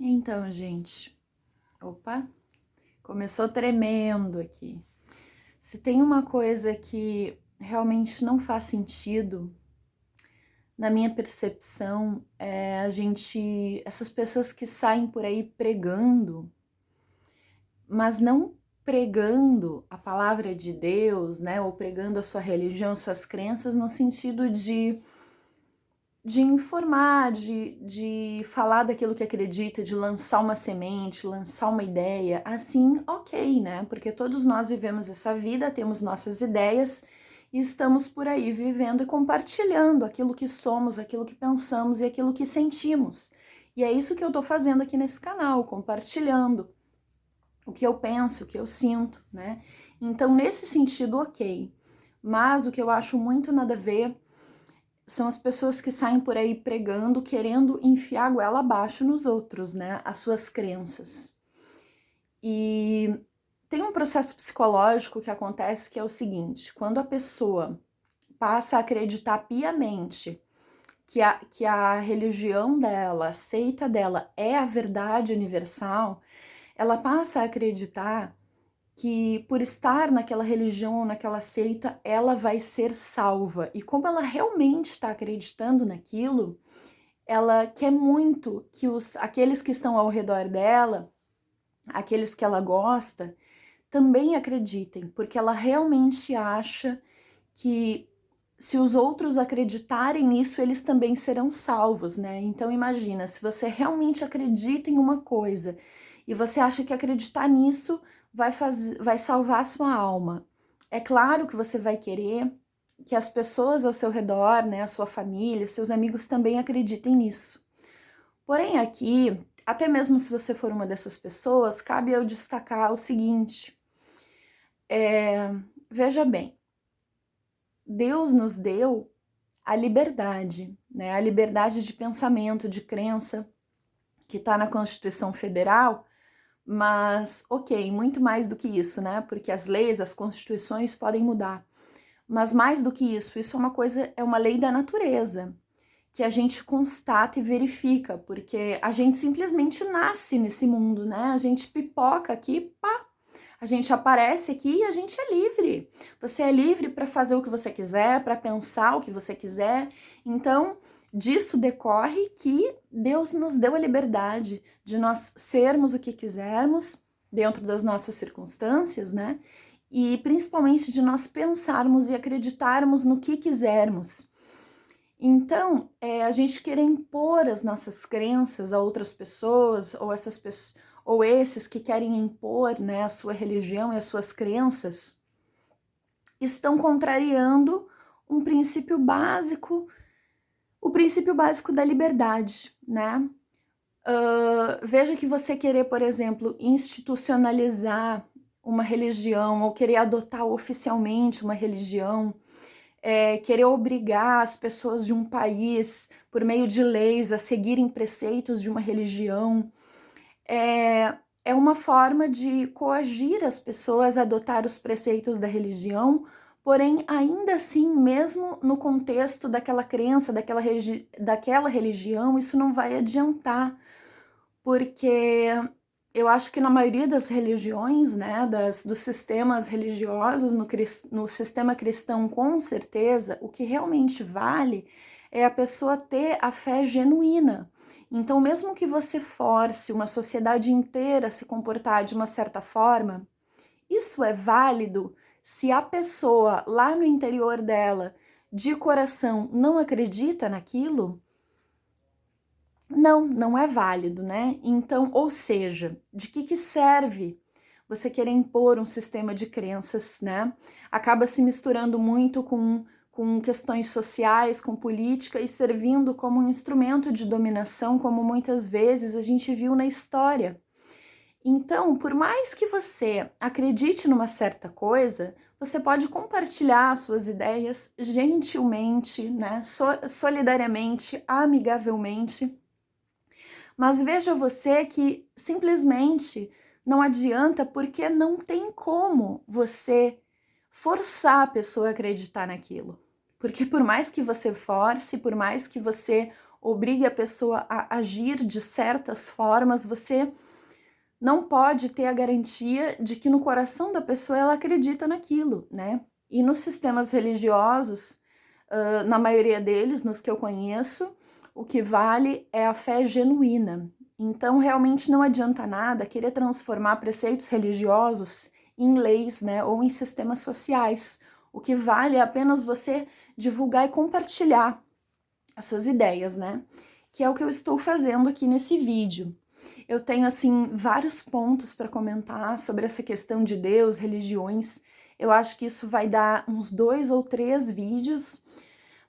Então, gente, opa, começou tremendo aqui. Se tem uma coisa que realmente não faz sentido, na minha percepção, é essas pessoas que saem por aí pregando, mas não pregando a palavra de Deus, né, ou pregando a sua religião, suas crenças, no sentido de informar, de falar daquilo que acredita, de lançar uma semente, lançar uma ideia, assim, ok, né? Porque todos nós vivemos essa vida, temos nossas ideias e estamos por aí vivendo e compartilhando aquilo que somos, aquilo que pensamos e aquilo que sentimos. E é isso que eu tô fazendo aqui nesse canal, compartilhando o que eu penso, o que eu sinto, né? Então, nesse sentido, ok. Mas o que eu acho muito nada a ver são as pessoas que saem por aí pregando, querendo enfiar a goela abaixo nos outros, né? As suas crenças. E tem um processo psicológico que acontece que é o seguinte: quando a pessoa passa a acreditar piamente que a religião dela, a seita dela é a verdade universal, ela passa a acreditar que por estar naquela religião ou naquela seita, ela vai ser salva. E como ela realmente está acreditando naquilo, ela quer muito que aqueles que estão ao redor dela, aqueles que ela gosta, também acreditem, porque ela realmente acha que se os outros acreditarem nisso, eles também serão salvos, né? Então imagina, se você realmente acredita em uma coisa e você acha que acreditar nisso vai salvar a sua alma. É claro que você vai querer que as pessoas ao seu redor, né, a sua família, seus amigos também acreditem nisso. Porém aqui, até mesmo se você for uma dessas pessoas, cabe eu destacar o seguinte, veja bem, Deus nos deu a liberdade, né? A liberdade de pensamento, de crença, que está na Constituição Federal, mas, ok, muito mais do que isso, né? Porque as leis, as constituições podem mudar. Mas mais do que isso é uma coisa, é uma lei da natureza, que a gente constata e verifica, porque a gente simplesmente nasce nesse mundo, né? A gente pipoca aqui, pá, a gente aparece aqui e a gente é livre. Você é livre para fazer o que você quiser, para pensar o que você quiser. Então, disso decorre que Deus nos deu a liberdade de nós sermos o que quisermos, dentro das nossas circunstâncias, né? E principalmente de nós pensarmos e acreditarmos no que quisermos. Então, a gente querer impor as nossas crenças a outras pessoas, ou esses que querem impor, né, a sua religião e as suas crenças, estão contrariando um princípio básico, o princípio básico da liberdade, né? Veja que você querer, por exemplo, institucionalizar uma religião ou querer adotar oficialmente uma religião, querer obrigar as pessoas de um país, por meio de leis, a seguirem preceitos de uma religião, é uma forma de coagir as pessoas a adotar os preceitos da religião, porém, ainda assim, mesmo no contexto daquela crença, daquela religião, isso não vai adiantar, porque eu acho que na maioria das religiões, né, dos sistemas religiosos, no sistema cristão, com certeza, o que realmente vale é a pessoa ter a fé genuína. Então, mesmo que você force uma sociedade inteira a se comportar de uma certa forma, isso é válido se a pessoa lá no interior dela, de coração, não acredita naquilo. Não é válido, né? Então, ou seja, de que serve você querer impor um sistema de crenças, né? Acaba se misturando muito com questões sociais, com política e servindo como um instrumento de dominação, como muitas vezes a gente viu na história. Então, por mais que você acredite numa certa coisa, você pode compartilhar suas ideias gentilmente, né? Solidariamente, amigavelmente, mas veja você que simplesmente não adianta, porque não tem como você forçar a pessoa a acreditar naquilo. Porque por mais que você force, por mais que você obrigue a pessoa a agir de certas formas, você não pode ter a garantia de que no coração da pessoa ela acredita naquilo, né? E nos sistemas religiosos, na maioria deles, nos que eu conheço, o que vale é a fé genuína. Então, realmente não adianta nada querer transformar preceitos religiosos em leis, né, ou em sistemas sociais. O que vale é apenas você divulgar e compartilhar essas ideias, né? Que é o que eu estou fazendo aqui nesse vídeo. Eu tenho, assim, vários pontos para comentar sobre essa questão de Deus, religiões. Eu acho que isso vai dar uns 2 ou 3 vídeos,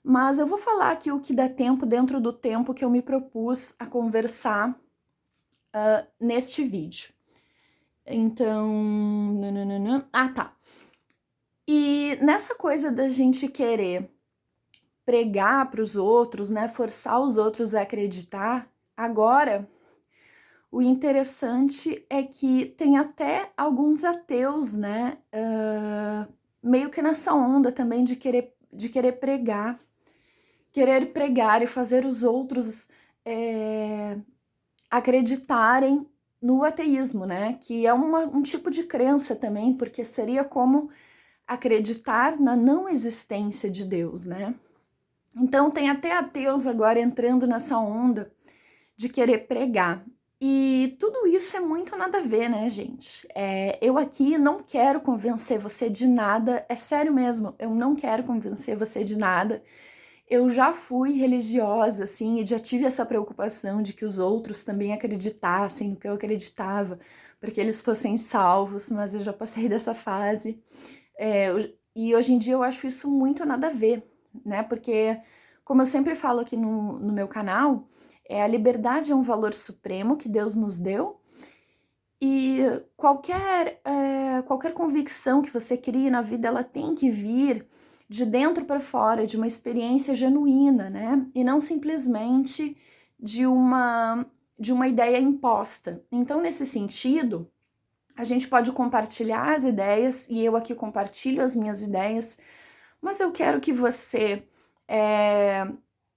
mas eu vou falar aqui o que dá tempo dentro do tempo que eu me propus a conversar neste vídeo. Então... Ah, tá. E nessa coisa da gente querer pregar para os outros, né, forçar os outros a acreditar, agora o interessante é que tem até alguns ateus, né, meio que nessa onda também de querer pregar e fazer os outros acreditarem no ateísmo, né, que é um tipo de crença também, porque seria como acreditar na não existência de Deus, né. Então tem até ateus agora entrando nessa onda de querer pregar. E tudo isso é muito nada a ver, né, gente? Eu aqui não quero convencer você de nada, é sério mesmo, eu não quero convencer você de nada. Eu já fui religiosa, assim, e já tive essa preocupação de que os outros também acreditassem no que eu acreditava, para que eles fossem salvos, mas eu já passei dessa fase. E hoje em dia eu acho isso muito nada a ver, né? Porque, como eu sempre falo aqui no meu canal, a liberdade é um valor supremo que Deus nos deu, e qualquer convicção que você crie na vida, ela tem que vir de dentro para fora, de uma experiência genuína, né? E não simplesmente de uma ideia imposta. Então, nesse sentido, a gente pode compartilhar as ideias, e eu aqui compartilho as minhas ideias, mas eu quero que você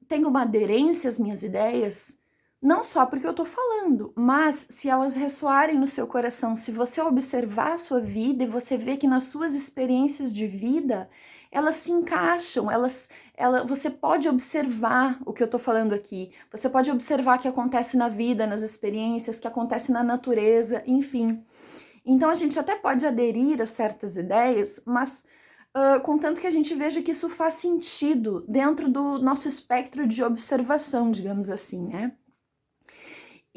tenha uma aderência às minhas ideias, não só porque eu tô falando, mas se elas ressoarem no seu coração, se você observar a sua vida e você vê que nas suas experiências de vida, elas se encaixam, você pode observar o que eu tô falando aqui, você pode observar o que acontece na vida, nas experiências, o que acontece na natureza, enfim. Então a gente até pode aderir a certas ideias, mas contanto que a gente veja que isso faz sentido dentro do nosso espectro de observação, digamos assim, né?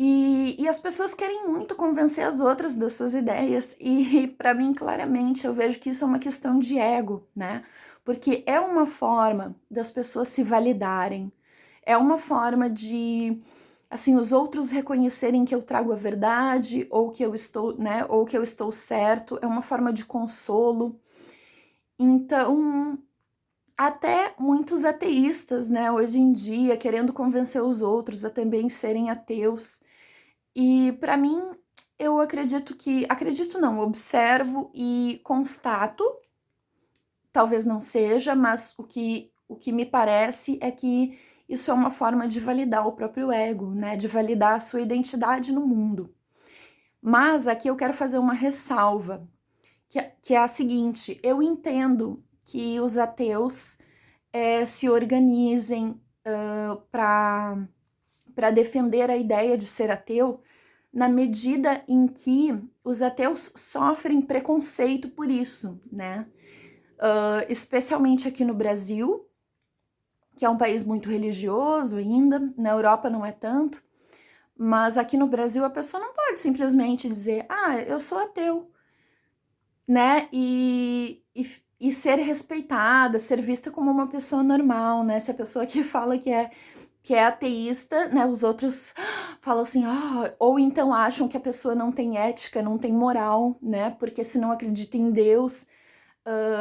E as pessoas querem muito convencer as outras das suas ideias, e para mim, claramente, eu vejo que isso é uma questão de ego, né? Porque é uma forma das pessoas se validarem, é uma forma de, assim, os outros reconhecerem que eu trago a verdade, ou que eu estou, né, ou que eu estou certo, é uma forma de consolo. Então, até muitos ateístas, né, hoje em dia, querendo convencer os outros a também serem ateus. E para mim, eu acredito não, observo e constato, talvez não seja, mas o que me parece é que isso é uma forma de validar o próprio ego, né, de validar a sua identidade no mundo. Mas aqui eu quero fazer uma ressalva, que é a seguinte: eu entendo que os ateus se organizem para defender a ideia de ser ateu, na medida em que os ateus sofrem preconceito por isso, né? Especialmente aqui no Brasil, que é um país muito religioso ainda, na Europa não é tanto, mas aqui no Brasil a pessoa não pode simplesmente dizer, eu sou ateu, né? E ser respeitada, ser vista como uma pessoa normal, né? Se a pessoa que fala que é ateísta, né? Os outros falam assim, ou então acham que a pessoa não tem ética, não tem moral, né? Porque se não acredita em Deus,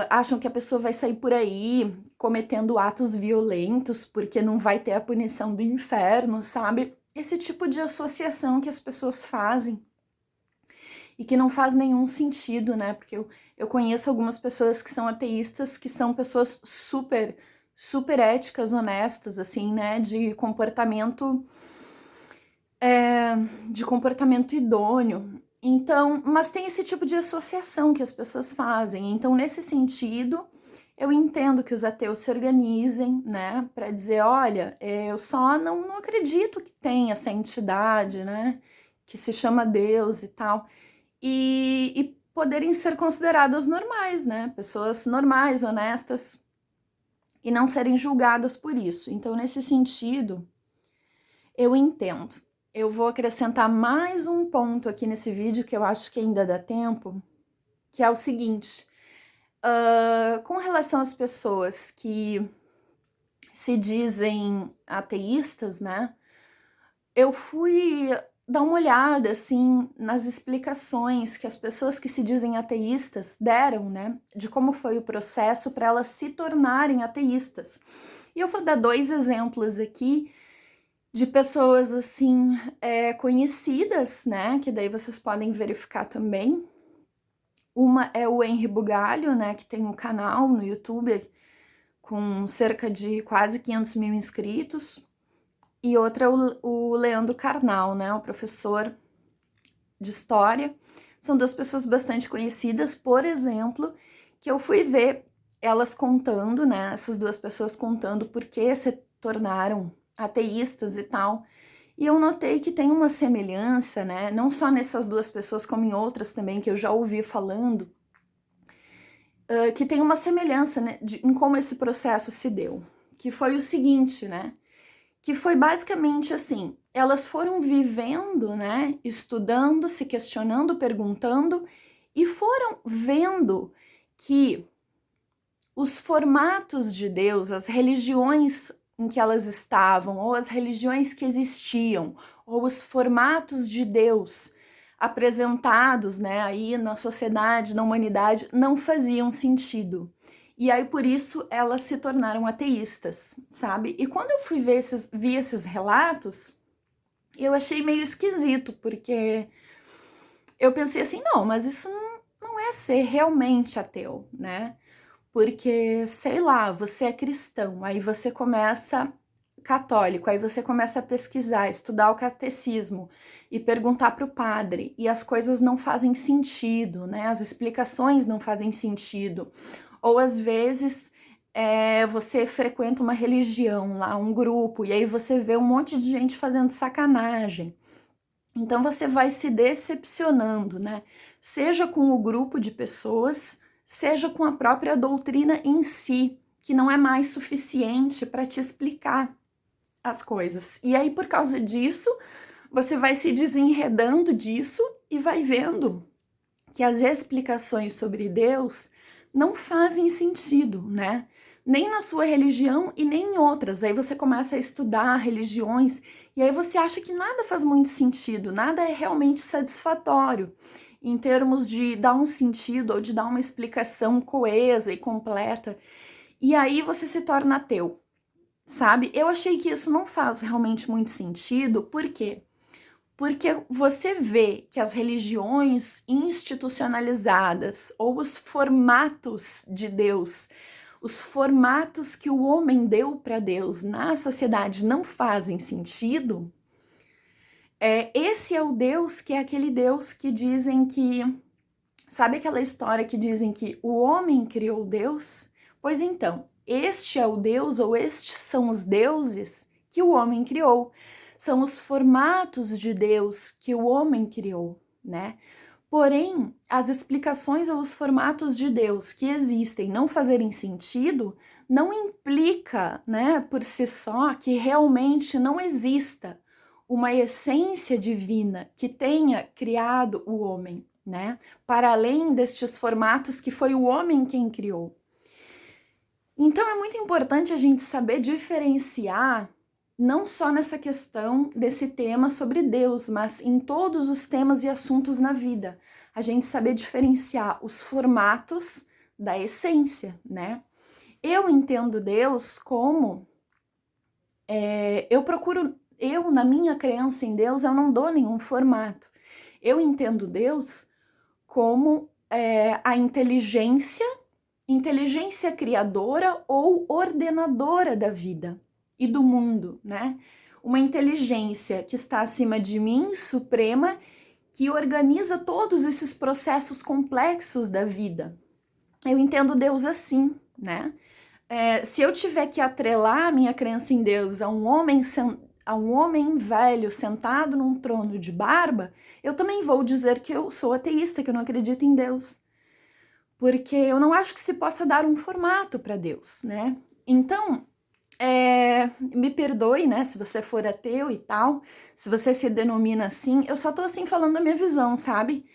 acham que a pessoa vai sair por aí cometendo atos violentos porque não vai ter a punição do inferno, sabe? Esse tipo de associação que as pessoas fazem e que não faz nenhum sentido, né? Porque eu conheço algumas pessoas que são ateístas, que são pessoas super, super éticas, honestas, assim, né, de comportamento idôneo. Então, mas tem esse tipo de associação que as pessoas fazem. Então, nesse sentido, eu entendo que os ateus se organizem, né, para dizer, olha, eu só não acredito que tem essa entidade, né, que se chama Deus e tal, e poderem ser consideradas normais, né, pessoas normais, honestas, e não serem julgadas por isso. Então, nesse sentido, eu entendo. Eu vou acrescentar mais um ponto aqui nesse vídeo que eu acho que ainda dá tempo, que é o seguinte: com relação às pessoas que se dizem ateístas, né? Eu fui dar uma olhada assim nas explicações que as pessoas que se dizem ateístas deram, né? De como foi o processo para elas se tornarem ateístas. E eu vou dar 2 exemplos aqui de pessoas assim conhecidas, né? Que daí vocês podem verificar também. Uma é o Henri Bugalho, né? Que tem um canal no YouTube com cerca de quase 500 mil inscritos. E outra é o Leandro Carnal, né? O professor de história. São 2 pessoas bastante conhecidas, por exemplo, que eu fui ver elas contando, né? Essas 2 pessoas contando por que se tornaram ateístas e tal. E eu notei que tem uma semelhança, né? Não só nessas 2 pessoas, como em outras também que eu já ouvi falando, que tem uma semelhança, né, em como esse processo se deu. Que foi o seguinte, né? Que foi basicamente assim: elas foram vivendo, né? Estudando, se questionando, perguntando, e foram vendo que os formatos de Deus, as religiões em que elas estavam, ou as religiões que existiam, ou os formatos de Deus apresentados, né, aí na sociedade, na humanidade, não faziam sentido. E aí por isso elas se tornaram ateístas, sabe? E quando eu vi esses relatos, eu achei meio esquisito, porque eu pensei assim, não, mas isso não é ser realmente ateu, né? Porque, sei lá, você é cristão, aí você começa católico, aí você começa a pesquisar, estudar o catecismo e perguntar para o padre, e as coisas não fazem sentido, né? As explicações não fazem sentido. Ou às vezes você frequenta uma religião lá, um grupo, e aí você vê um monte de gente fazendo sacanagem. Então você vai se decepcionando, né? Seja com o grupo de pessoas, seja com a própria doutrina em si, que não é mais suficiente para te explicar as coisas. E aí, por causa disso, você vai se desenredando disso e vai vendo que as explicações sobre Deus não fazem sentido, né? Nem na sua religião e nem em outras. Aí você começa a estudar religiões e aí você acha que nada faz muito sentido, nada é realmente satisfatório em termos de dar um sentido ou de dar uma explicação coesa e completa. E aí você se torna ateu, sabe? Eu achei que isso não faz realmente muito sentido, por quê? Porque você vê que as religiões institucionalizadas ou os formatos de Deus, os formatos que o homem deu para Deus na sociedade não fazem sentido, esse é o Deus que é aquele Deus que dizem que... Sabe aquela história que dizem que o homem criou Deus? Pois então, este é o Deus ou estes são os deuses que o homem criou. São os formatos de Deus que o homem criou, né? Porém, as explicações ou os formatos de Deus que existem não fazerem sentido, não implica, né, por si só, que realmente não exista uma essência divina que tenha criado o homem, né? Para além destes formatos que foi o homem quem criou. Então é muito importante a gente saber diferenciar, não só nessa questão desse tema sobre Deus, mas em todos os temas e assuntos na vida. A gente saber diferenciar os formatos da essência, né? Eu entendo Deus como... na minha crença em Deus, eu não dou nenhum formato. Eu entendo Deus como a inteligência inteligência criadora ou ordenadora da vida e do mundo, né? Uma inteligência que está acima de mim, suprema, que organiza todos esses processos complexos da vida. Eu entendo Deus assim, né? Se eu tiver que atrelar a minha crença em Deus a um homem velho sentado num trono de barba, eu também vou dizer que eu sou ateísta, que eu não acredito em Deus. Porque eu não acho que se possa dar um formato para Deus, né? Então, me perdoe, né, se você for ateu e tal, se você se denomina assim, eu só tô assim falando a minha visão, sabe?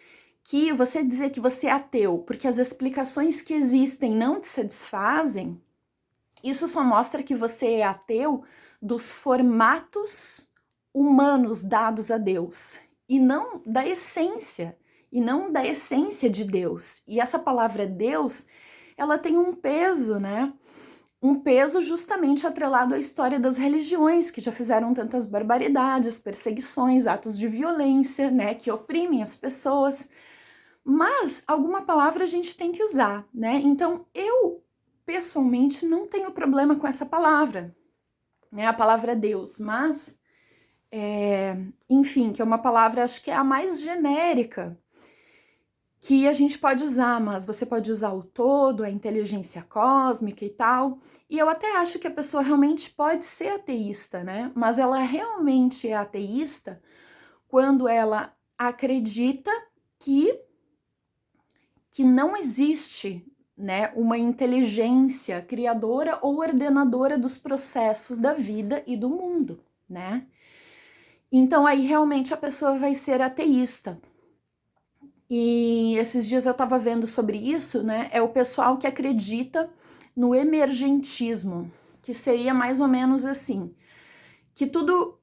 Que você dizer que você é ateu porque as explicações que existem não te satisfazem, isso só mostra que você é ateu dos formatos humanos dados a Deus e não da essência de Deus. E essa palavra Deus, ela tem um peso, né? Um peso justamente atrelado à história das religiões, que já fizeram tantas barbaridades, perseguições, atos de violência, né, que oprimem as pessoas. Mas alguma palavra a gente tem que usar, né? Então, eu, pessoalmente, não tenho problema com essa palavra, né? A palavra Deus, mas, enfim, que é uma palavra, acho que é a mais genérica que a gente pode usar, mas você pode usar o todo, a inteligência cósmica e tal. E eu até acho que a pessoa realmente pode ser ateísta, né? Mas ela realmente é ateísta quando ela acredita que não existe, né, uma inteligência criadora ou ordenadora dos processos da vida e do mundo, né? Então aí realmente a pessoa vai ser ateísta. E esses dias eu tava vendo sobre isso, né? É o pessoal que acredita no emergentismo, que seria mais ou menos assim, que tudo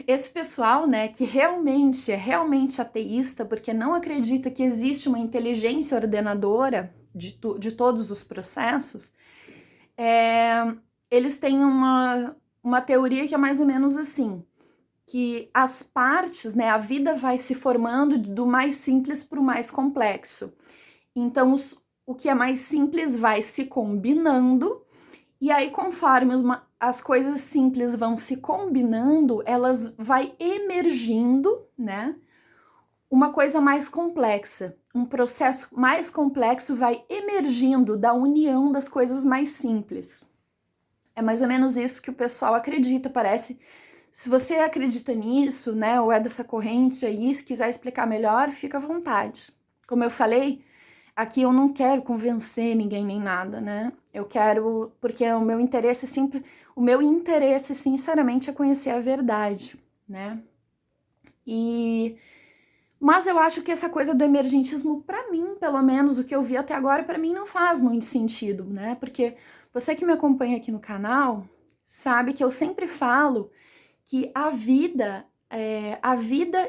esse pessoal, né, que realmente é realmente ateísta, porque não acredita que existe uma inteligência ordenadora de todos os processos, eles têm uma teoria que é mais ou menos assim, que as partes, né, a vida vai se formando do mais simples para o mais complexo. Então, o que é mais simples vai se combinando, e aí, conforme as coisas simples vão se combinando, elas vai emergindo, né? Uma coisa mais complexa, um processo mais complexo vai emergindo da união das coisas mais simples. É mais ou menos isso que o pessoal acredita, parece. Se você acredita nisso, né, ou é dessa corrente aí, se quiser explicar melhor, fica à vontade. Como eu falei, aqui eu não quero convencer ninguém nem nada, né? Eu quero, porque o meu interesse sinceramente é conhecer a verdade, né? Mas eu acho que essa coisa do emergentismo, para mim, pelo menos o que eu vi até agora, para mim não faz muito sentido, né? Porque você que me acompanha aqui no canal sabe que eu sempre falo que a vida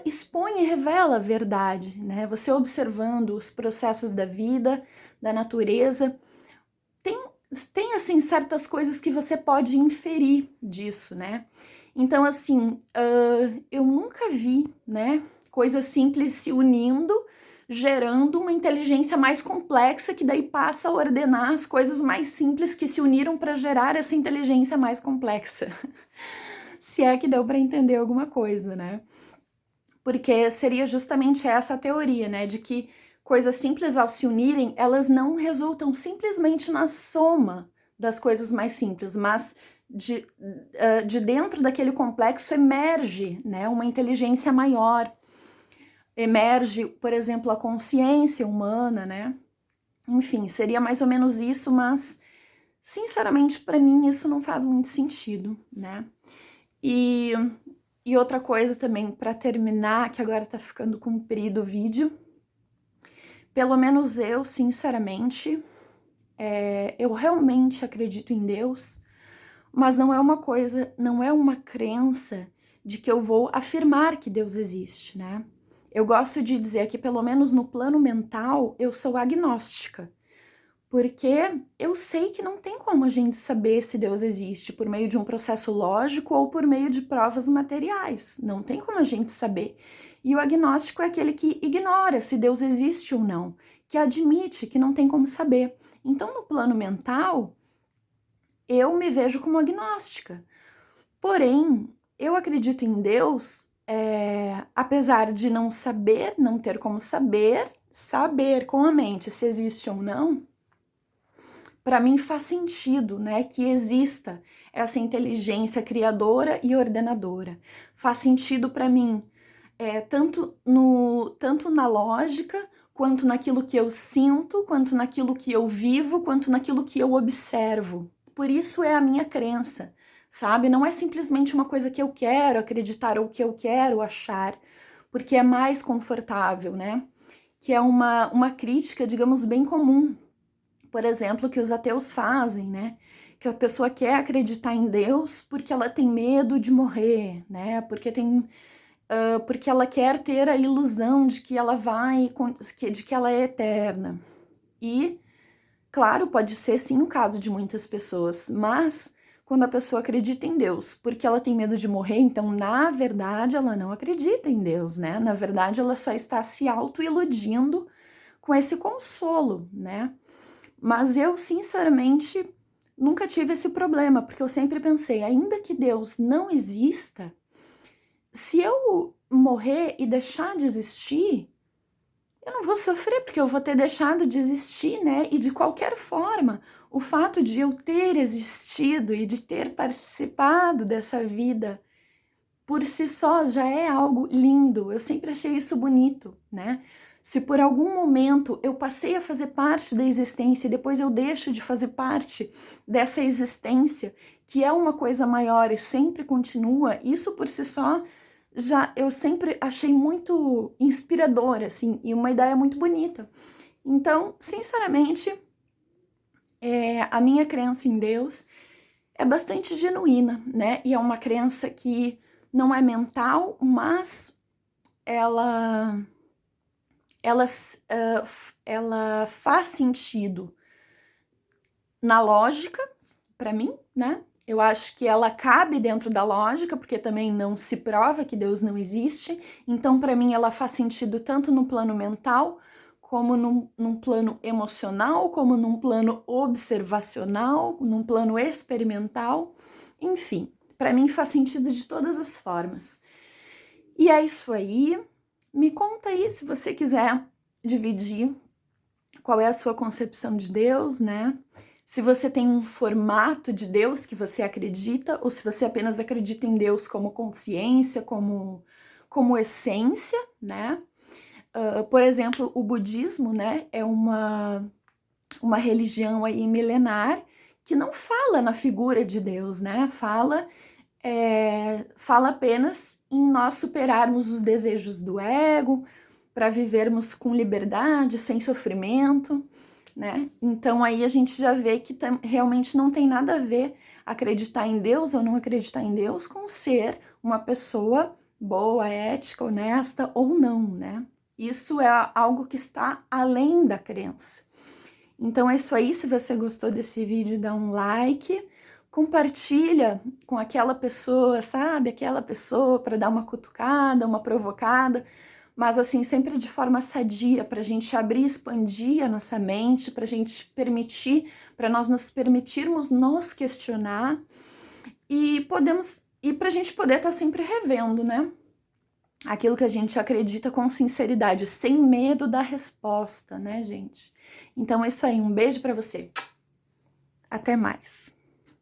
expõe e revela a verdade, né? Você observando os processos da vida, da natureza, tem assim certas coisas que você pode inferir disso, né? Então, assim, eu nunca vi, né, coisas simples se unindo, gerando uma inteligência mais complexa que daí passa a ordenar as coisas mais simples que se uniram para gerar essa inteligência mais complexa. Se é que deu para entender alguma coisa, né? Porque seria justamente essa a teoria, né? De que coisas simples ao se unirem, elas não resultam simplesmente na soma das coisas mais simples, mas de dentro daquele complexo emerge, né, uma inteligência maior, emerge, por exemplo, a consciência humana, né? Enfim, seria mais ou menos isso, mas sinceramente para mim isso não faz muito sentido, né? E outra coisa também, para terminar, que agora tá ficando comprido o vídeo, pelo menos eu, sinceramente, eu realmente acredito em Deus, mas não é uma coisa, não é uma crença de que eu vou afirmar que Deus existe, né? Eu gosto de dizer que, pelo menos no plano mental, eu sou agnóstica. Porque eu sei que não tem como a gente saber se Deus existe por meio de um processo lógico ou por meio de provas materiais. Não tem como a gente saber. E o agnóstico é aquele que ignora se Deus existe ou não, que admite que não tem como saber. Então, no plano mental, eu me vejo como agnóstica. Porém, eu acredito em Deus, apesar de não saber, não ter como saber com a mente se existe ou não. Para mim faz sentido, né, que exista essa inteligência criadora e ordenadora. Faz sentido para mim, tanto na lógica, quanto naquilo que eu sinto, quanto naquilo que eu vivo, quanto naquilo que eu observo. Por isso é a minha crença, sabe? Não é simplesmente uma coisa que eu quero acreditar ou que eu quero achar, porque é mais confortável, né? Que é uma crítica, digamos, bem comum, por exemplo, que os ateus fazem, né? Que a pessoa quer acreditar em Deus porque ela tem medo de morrer, né? Porque ela quer ter a ilusão de que ela de que ela é eterna. E, claro, pode ser sim o caso de muitas pessoas, mas quando a pessoa acredita em Deus porque ela tem medo de morrer, então, na verdade, ela não acredita em Deus, né? Na verdade, ela só está se auto-iludindo com esse consolo, né? Mas eu, sinceramente, nunca tive esse problema, porque eu sempre pensei, ainda que Deus não exista, se eu morrer e deixar de existir, eu não vou sofrer, porque eu vou ter deixado de existir, né? E de qualquer forma, o fato de eu ter existido e de ter participado dessa vida por si só já é algo lindo. Eu sempre achei isso bonito, né? Se por algum momento eu passei a fazer parte da existência e depois eu deixo de fazer parte dessa existência, que é uma coisa maior e sempre continua, isso por si só já eu sempre achei muito inspirador, assim, e uma ideia muito bonita. Então, sinceramente, a minha crença em Deus é bastante genuína, né? E é uma crença que não é mental, mas ela, ela, ela faz sentido na lógica, para mim, né? Eu acho que ela cabe dentro da lógica, porque também não se prova que Deus não existe. Então, para mim, ela faz sentido tanto no plano mental, como num plano emocional, como num plano observacional, num plano experimental. Enfim, para mim faz sentido de todas as formas. E é isso aí. Me conta aí se você quiser dividir qual é a sua concepção de Deus, né? Se você tem um formato de Deus que você acredita, ou se você apenas acredita em Deus como consciência, como essência, né? Por exemplo, o budismo, né, é uma religião aí milenar que não fala na figura de Deus, né? Fala apenas em nós superarmos os desejos do ego, para vivermos com liberdade, sem sofrimento, né? Então aí a gente já vê que realmente não tem nada a ver acreditar em Deus ou não acreditar em Deus com ser uma pessoa boa, ética, honesta ou não, né? Isso é algo que está além da crença. Então é isso aí, se você gostou desse vídeo, dá um like, compartilha com aquela pessoa, sabe? Aquela pessoa para dar uma cutucada, uma provocada, mas assim, sempre de forma sadia, para a gente abrir, expandir a nossa mente, para a gente permitir, para nós nos permitirmos nos questionar e para a gente poder estar sempre revendo, né? Aquilo que a gente acredita com sinceridade, sem medo da resposta, né, gente? Então é isso aí, um beijo para você. Até mais.